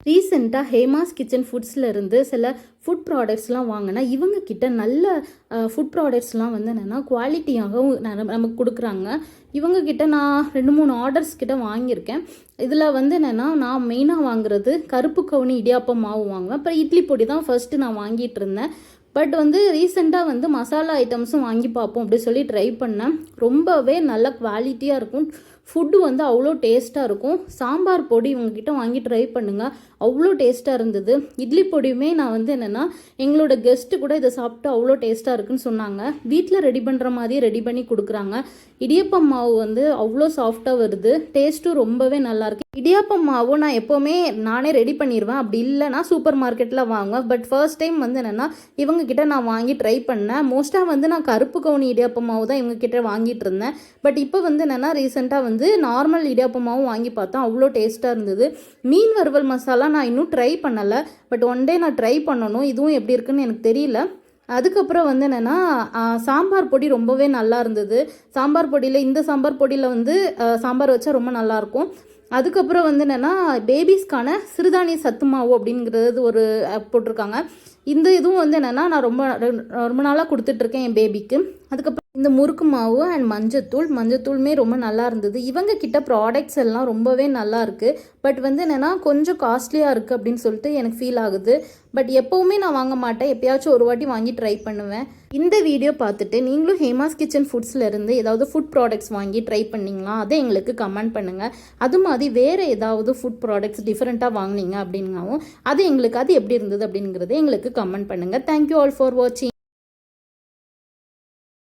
ரீசெண்டாக ஹேமாஸ் கிச்சன் ஃபுட்ஸ்லேருந்து சில ஃபுட் ப்ராடக்ட்ஸ்லாம் வாங்கினா இவங்க கிட்ட நல்ல ஃபுட் ப்ராடக்ட்ஸ்லாம் வந்து என்னென்னா குவாலிட்டியாகவும் நமக்கு கொடுக்குறாங்க. இவங்க கிட்ட நான் 2-3 ஆர்டர்ஸ் கிட்ட வாங்கியிருக்கேன். இதில் வந்து என்னென்னா நான் மெயினாக வாங்குறது கருப்பு கவுனி இடியாப்பம் மாவு வாங்குவேன். அப்புறம் இட்லி பொடி தான் ஃபஸ்ட்டு நான் வாங்கிட்டு இருந்தேன். பட் வந்து ரீசெண்டாக வந்து மசாலா ஐட்டம்ஸும் வாங்கி பார்ப்போம் அப்படி சொல்லி ட்ரை பண்ணேன். ரொம்பவே நல்ல குவாலிட்டியாக இருக்கும். ஃபுட்டு வந்து அவ்வளோ டேஸ்ட்டாக இருக்கும். சாம்பார் பொடி இவங்ககிட்ட வாங்கி ட்ரை பண்ணுங்கள், அவ்வளோ டேஸ்ட்டாக இருந்தது. இட்லி பொடியுமே நான் வந்து என்னென்னா எங்களோட கெஸ்ட்டு கூட இதை சாப்பிட்டு அவ்வளோ டேஸ்ட்டாக இருக்குன்னு சொன்னாங்க. வீட்டில் ரெடி பண்ணுற மாதிரியே ரெடி பண்ணி கொடுக்குறாங்க. இடியாப்பம் மாவு வந்து அவ்வளோ சாஃப்டாக வருது. டேஸ்ட்டும் ரொம்பவே நல்லாயிருக்கு. இடியாப்பம் மாவு நான் எப்போவுமே நானே ரெடி பண்ணிடுவேன். அப்படி இல்லைனா சூப்பர் மார்க்கெட்டில் வாங்குவேன். பட் ஃபர்ஸ்ட் டைம் வந்து என்னென்னா இவங்ககிட்ட நான் வாங்கி ட்ரை பண்ணேன். மோஸ்ட்டாக வந்து நான் கருப்பு கவுனி இடியாப்பம் மாவு தான் இவங்ககிட்ட வாங்கிட்டு இருந்தேன். பட் இப்போ வந்து என்னென்னா ரீசெண்டாக வந்து நார்மல் இடியாப்பமாகவும் வாங்கி பார்த்தேன், அவ்வளோ டேஸ்ட்டாக இருந்தது. மீன் வறுவல் மசாலா நான் இன்னும் ட்ரை பண்ணலை. பட் ஒன் டே நான் ட்ரை பண்ணணும். இதுவும் எப்படி இருக்குன்னு எனக்கு தெரியல. அதுக்கப்புறம் வந்து என்னென்னா சாம்பார் பொடி ரொம்பவே நல்லா இருந்தது. சாம்பார் பொடியில் இந்த சாம்பார் பொடியில் வந்து சாம்பார் வச்சா ரொம்ப நல்லாயிருக்கும். அதுக்கப்புறம் வந்து என்னென்னா பேபிஸ்க்கான சிறுதானிய சத்து மாவு அப்படிங்கிறது ஒரு போட்டிருக்காங்க. இந்த இதுவும் வந்து என்னென்னா நான் ரொம்ப நாளாக கொடுத்துட்ருக்கேன் என் பேபிக்கு. அதுக்கப்புறம் இந்த முறுக்கு மாவு அண்ட் மஞ்சத்தூளுமே ரொம்ப நல்லா இருந்தது. இவங்க கிட்ட ப்ராடக்ட்ஸ் எல்லாம் ரொம்பவே நல்லா இருக்குது. பட் வந்து என்னென்னா கொஞ்சம் காஸ்ட்லியாக இருக்குது அப்படின்னு சொல்லிட்டு எனக்கு ஃபீல் ஆகுது. பட் எப்போவுமே நான் வாங்க மாட்டேன், எப்பயாச்சும் ஒரு வாட்டி வாங்கி ட்ரை பண்ணுவேன். இந்த வீடியோ பார்த்துட்டு நீங்களும் ஹேமாஸ் கிச்சன் ஃபுட்ஸ்லேருந்து ஏதாவது ஃபுட் ப்ராடக்ட்ஸ் வாங்கி ட்ரை பண்ணிங்களா, அதை எங்களுக்கு கமெண்ட் பண்ணுங்கள். அது மாதிரி வேறு ஏதாவது ஃபுட் ப்ராடக்ட்ஸ் டிஃப்ரெண்ட்டாக வாங்கினீங்க அப்படின்னாவும் அது எப்படி இருந்தது அப்படிங்கிறத எங்களுக்கு கமெண்ட் பண்ணுங்கள். தேங்க்யூ ஆல் ஃபார் வாட்சிங்.